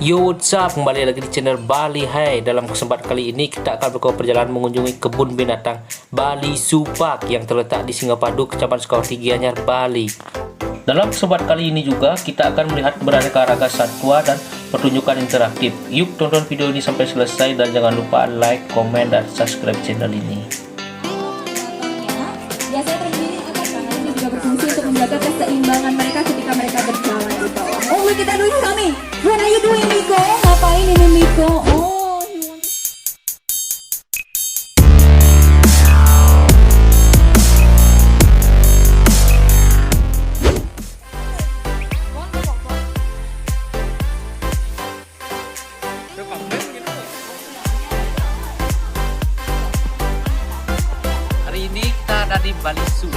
Yo, what's up? Kembali lagi di channel Bali Hai. Dalam kesempatan kali ini kita akan berkau perjalanan mengunjungi kebun binatang Bali Zoo Park yang terletak di Singapadu, Kecamatan Sukawati, Gianyar, Bali. Dalam kesempatan kali ini juga kita akan melihat beraneka ragam satwa dan pertunjukan interaktif. Yuk tonton video ini sampai selesai dan jangan lupa like, komen, dan subscribe channel ini. Biasanya terdiri atas tangan ini juga berfungsi untuk menjaga keseimbangan mereka ketika mereka berjalan di bawah. Oh, look at that doing coming. What are you doing, Miko? Ngapain ini, Miko? Oh, you want Hari ini kita ada di Bali Zoo.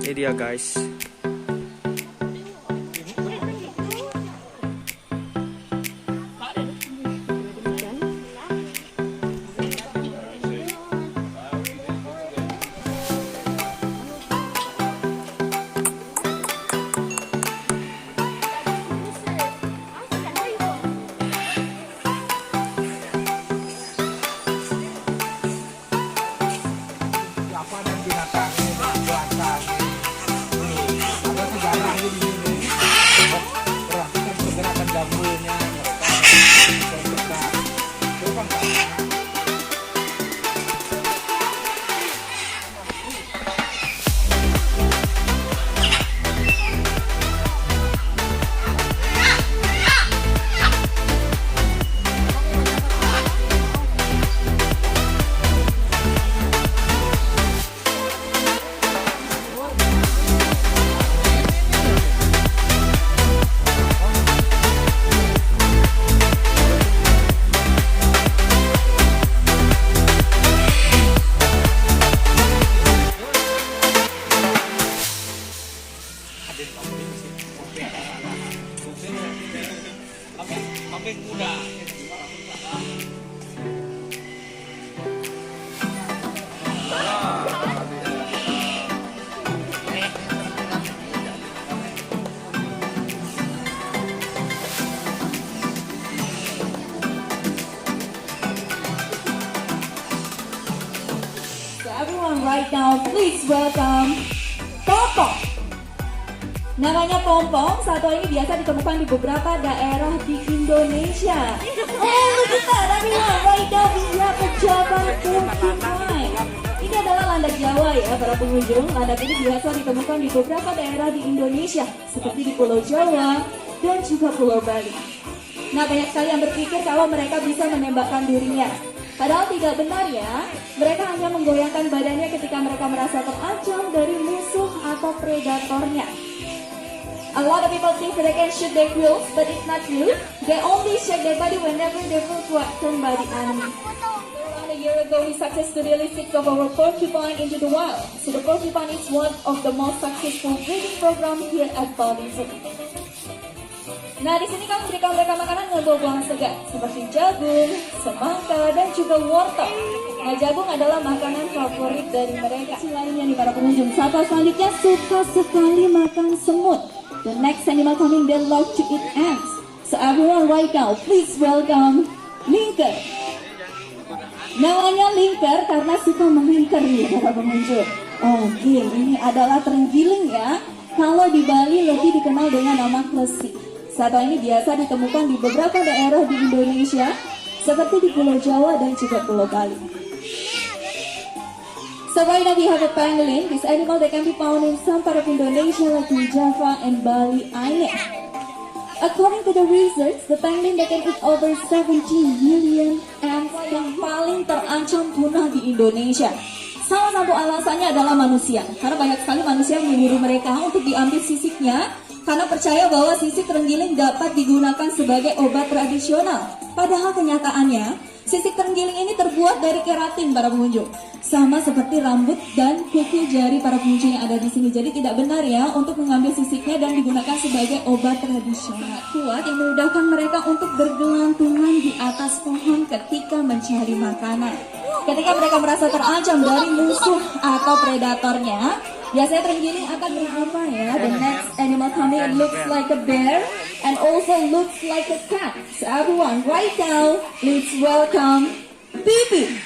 Ini dia guys. now, please welcome Pompong. Namanya Pompong, satwa ini biasa ditemukan di beberapa daerah di Indonesia. Oh, look at that, everyone. Right now we have a Java porcupine. Ini adalah landak Jawa ya, para pengunjung. Landak ini biasa ditemukan di beberapa daerah di Indonesia, seperti di Pulau Jawa dan juga Pulau Bali. Nah, banyak sekali yang berpikir kalau mereka bisa menembakkan dirinya. Padahal tidak benar ya, mereka hanya menggoyangkan badannya ketika mereka merasa terancam dari musuh atau predatornya. A lot of people think that they can shoot their quills, but it's not true. They only shake their body whenever they feel threatened by the enemy. Around a year ago, we successfully released of our porcupine into the wild. So the porcupine is one of the most successful breeding program here at Bali Zoo. Nah, di sini kami berikan mereka makanan dengan buah-buahan segar seperti jagung, semangka, dan juga wortel. Nah, jagung adalah makanan favorit dari mereka. Lainnya nih para pengunjung, satwa selanjutnya suka sekali makan semut. The next animal coming, they love to eat ants. So everyone right now, please welcome Linker. Namanya Linker karena suka melingkar nih para pengunjung. Oke, ini adalah terenggiling ya. Kalau di Bali lebih dikenal dengan nama klesi. Satwa ini biasa ditemukan di beberapa daerah di Indonesia, seperti di Pulau Jawa dan juga Pulau Bali. So right now we have a pangolin. This animal that can be found in some part of Indonesia like in Java and Bali Island. According to the research, the pangolin that can eat over 17 million ants yang paling terancam punah di Indonesia. Salah satu alasannya adalah manusia, karena banyak sekali manusia yang menyuruh mereka untuk diambil sisiknya, karena percaya bahwa sisik terenggiling dapat digunakan sebagai obat tradisional. Padahal kenyataannya, sisik terenggiling ini terbuat dari keratin para pengunjung, sama seperti rambut dan kuku jari para pengunjung yang ada di sini. Jadi tidak benar ya untuk mengambil sisiknya dan digunakan sebagai obat tradisional kuat yang memudahkan mereka untuk bergelantungan di atas pohon ketika mencari makanan. Ketika mereka merasa terancam dari musuh atau predatornya, biasanya terenggiling akan berapa ya? The next animal coming, it looks like a bear and also looks like a cat. So everyone, right now, let's welcome Bibi,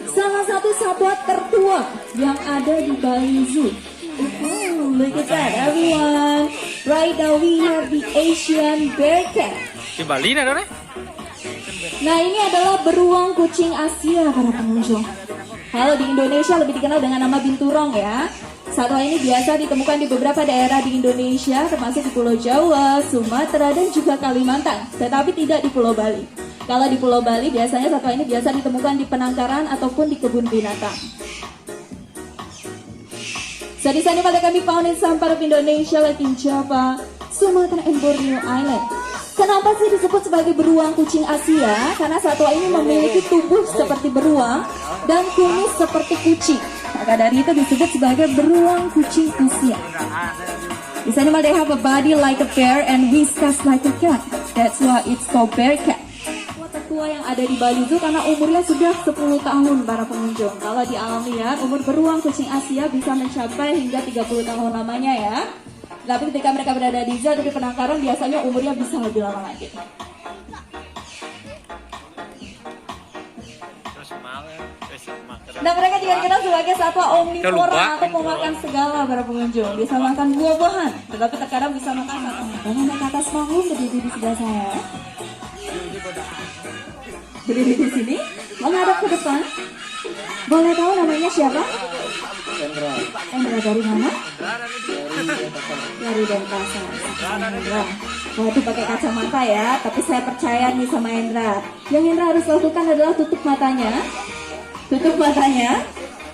salah satu satwa tertua yang ada di Bali Zoo. Look at that, everyone. Right now we have the Asian bear cat. Di Bali nih, Dore? Nah, ini adalah beruang kucing Asia para pengunjung. Kalau di Indonesia lebih dikenal dengan nama binturong ya. Satwa ini biasa ditemukan di beberapa daerah di Indonesia, termasuk di Pulau Jawa, Sumatera, dan juga Kalimantan, tetapi tidak di Pulau Bali. Kalau di Pulau Bali, biasanya satwa ini biasa ditemukan di penangkaran ataupun di kebun binatang. So, this animal that can be found in some part of Indonesia, like in Java, Sumatera, and Borneo Island. Kenapa sih disebut sebagai beruang kucing Asia? Karena satwa ini memiliki tubuh seperti beruang dan kumis seperti kucing. Maka dari itu disebut sebagai beruang kucing Asia. This animal they have a body like a bear and whiskers like a cat. That's why it's called bear cat. Tertua yang ada di Bali Zoo karena umurnya sudah 10 tahun para pengunjung. Kalau di alam liar, umur beruang kucing Asia bisa mencapai hingga 30 tahun lamanya ya. Tapi ketika mereka berada di zoo atau di penangkaran, biasanya umurnya bisa lebih lama lagi. Nah, mereka juga dikenal sebagai satwa omnivora atau pemakan segala para pengunjung. Bisa makan buah-buahan, tetapi terkadang bisa makan makanan. Naik ke atas panggung berdiri di sebelah saya. Berdiri di sini, menghadap ke depan. Boleh tahu namanya siapa? Endra dari mana? Dari Denpasar. Endra. Wah, itu pakai kacamata ya, tapi saya percaya nih sama Endra. Yang Endra harus lakukan adalah tutup matanya. Tutup matanya.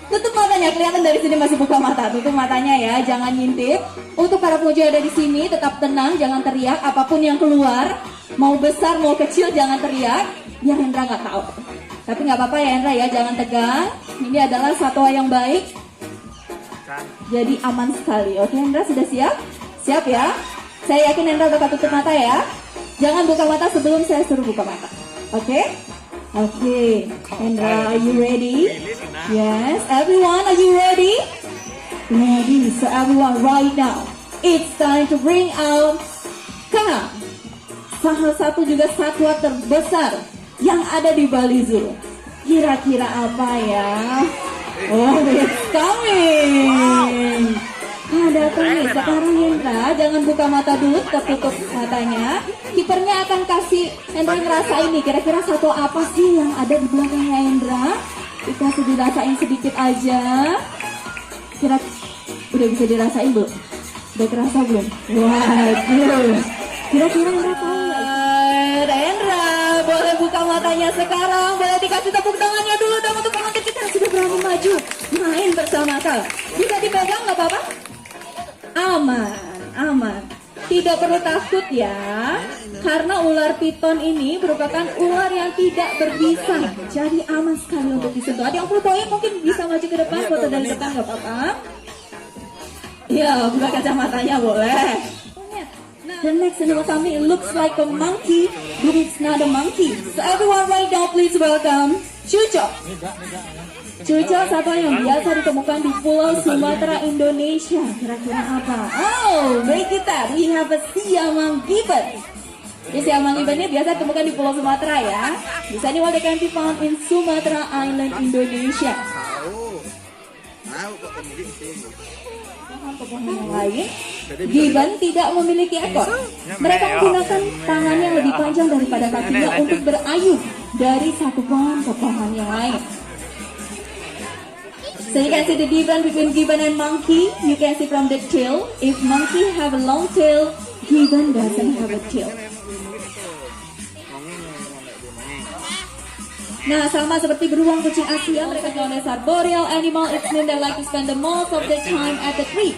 Tutup matanya, kelihatan dari sini masih buka mata. Tutup matanya ya, jangan ngintip. Untuk para pengunjung yang ada di sini, tetap tenang, jangan teriak. Apapun yang keluar, mau besar mau kecil, jangan teriak. Biar Endra nggak tahu. Tapi nggak apa-apa ya Endra ya, jangan tegang. Ini adalah satwa yang baik. Jadi aman sekali. Oke Endra, sudah siap? Siap ya? Saya yakin Endra bakal tutup mata ya. Jangan buka mata sebelum saya suruh buka mata. Oke? Oke. Endra, are you ready? Yes. Everyone, are you ready? Ready. So everyone, right now, it's time to bring out Kang. Salah satu juga satwa terbesar yang ada di Bali Zoo. Kira-kira apa ya? Oh, it's coming. Nah, datang nih. Sekarang Hendra, jangan buka mata dulu, tertutup matanya. Kipernya akan kasih Hendra ngerasain nih. Kira-kira satu apa sih yang ada di belakangnya Hendra? Dikasih dirasain sedikit aja. Udah bisa dirasain belum? Udah kerasa belum? Waduh. Kira-kira Hendra tahu nggak? Hendra, boleh buka matanya sekarang. Boleh dikasih tepuk tangannya dulu dong untuk penonton kita yang sudah berani maju main bersama kal. Bisa dipegang nggak apa-apa? Aman. Tidak perlu takut ya, karena ular piton ini merupakan ular yang tidak berbisa, jadi aman sekali untuk disentuh. Ada yang full point mungkin bisa maju ke depan, foto dari depan nggak apa-apa. Ya, buka kacamatanya boleh. The next animal coming, it looks like a monkey, but it's not a monkey. So everyone right now, please welcome Cuco. Cuco satwa yang biasa ditemukan di Pulau Sumatera, Indonesia. Kira-kira apa? Oh, look at that. We have a siamang gibbon. Siamang gibbon ini biasa ditemukan di Pulau Sumatera ya. Bisa nih, they can be found in Sumatra Island, Indonesia. Pepohonan yang lain, gibbon tidak memiliki ekor. Mereka menggunakan tangan yang lebih panjang daripada kakinya untuk berayun dari satu pohon ke pohon yang lain. So you can see the difference between gibbon and monkey. You can see from the tail. If monkey have a long tail, gibbon doesn't have a tail. Nah, sama seperti beruang kucing Asia, mereka known as arboreal animal. It means they like to spend the most of their time at the tree.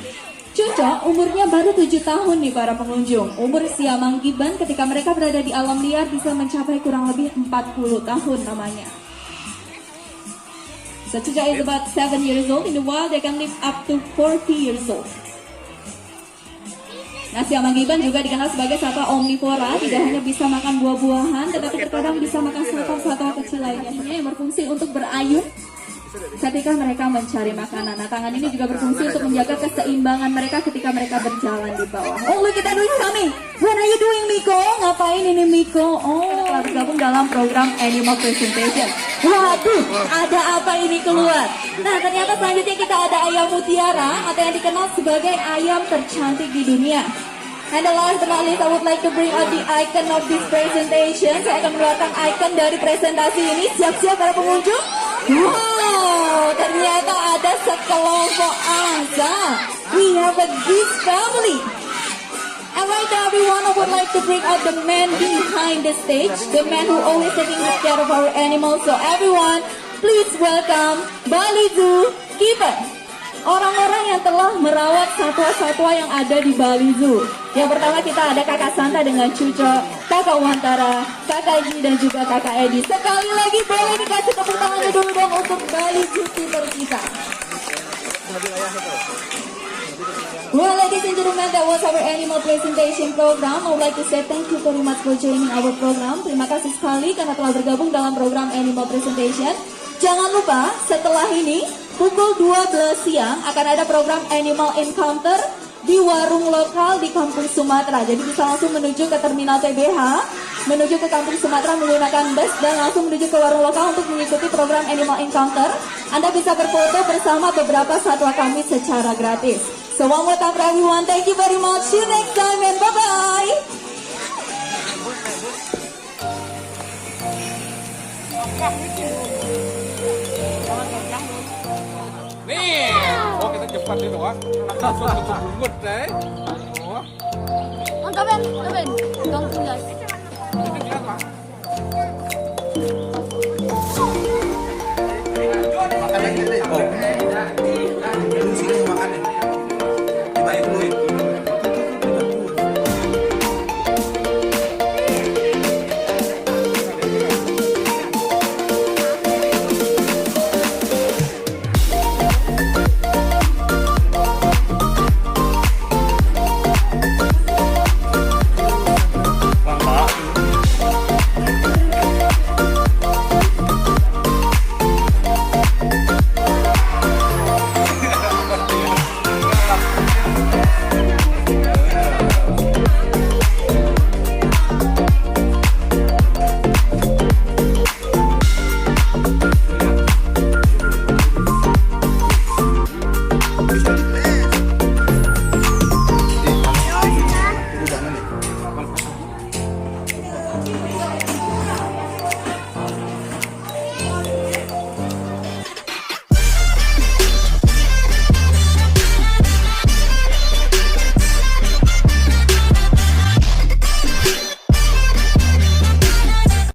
Cuco umurnya baru 7 tahun nih para pengunjung. Umur siamang gibbon ketika mereka berada di alam liar bisa mencapai kurang lebih 40 tahun namanya. So Cuco is about 7 years old. In the wild, they can live up to 40 years old. Nah, siamang gibbon juga dikenal sebagai satwa omnivora. Tidak hanya bisa makan buah-buahan, tetapi terkadang bisa makan satwa-satwa kecil lainnya yang berfungsi untuk berayun ketika mereka mencari makanan. Nah, tangan ini juga berfungsi untuk menjaga keseimbangan mereka ketika mereka berjalan di bawah. Oh, look at that doing coming. What are you doing, Miko? Ngapain ini, Miko? Oh, bergabung dalam program Animal Presentation. Waduh, ada apa ini keluar? Nah, ternyata selanjutnya kita ada ayam mutiara atau yang dikenal sebagai ayam tercantik di dunia. And the last but not least, I would like to bring out the icon of this presentation. Saya akan mengeluarkan icon dari presentasi ini. Siap-siap para pengunjung? Wow, ternyata ada sekelompok angsa. We have a geese family. And right now, everyone, I would like to bring out the man behind the stage, the man who always taking good care of our animals. So everyone, please welcome Bali Zoo Keeper. Orang-orang yang telah merawat satwa-satwa yang ada di Bali Zoo. Yang pertama kita ada Kakak Santa dengan Cuco, Kakak Wantara, Kakak Ji dan juga Kakak Edi. Sekali lagi boleh dikasih tepuk tangannya dulu dong untuk Bali Zoo Keeper kita. Well, ladies and gentlemen, that was our animal presentation program. I would like to say thank you very much for joining our program. Terima kasih sekali karena telah bergabung dalam program animal presentation. Jangan lupa setelah ini pukul 12 siang akan ada program Animal Encounter di warung lokal di Kampung Sumatera. Jadi bisa langsung menuju ke terminal TBH, menuju ke Kampung Sumatera menggunakan bus dan langsung menuju ke warung lokal untuk mengikuti program Animal Encounter. Anda bisa berfoto bersama beberapa satwa kami secara gratis. So one more time for everyone, thank you very much. See you next time and bye-bye. Nih, oh kita cepat itu wah, langsung tutup bungut deh. Oh, Ang gaben, gaben. Gang tulas. ini kan wah.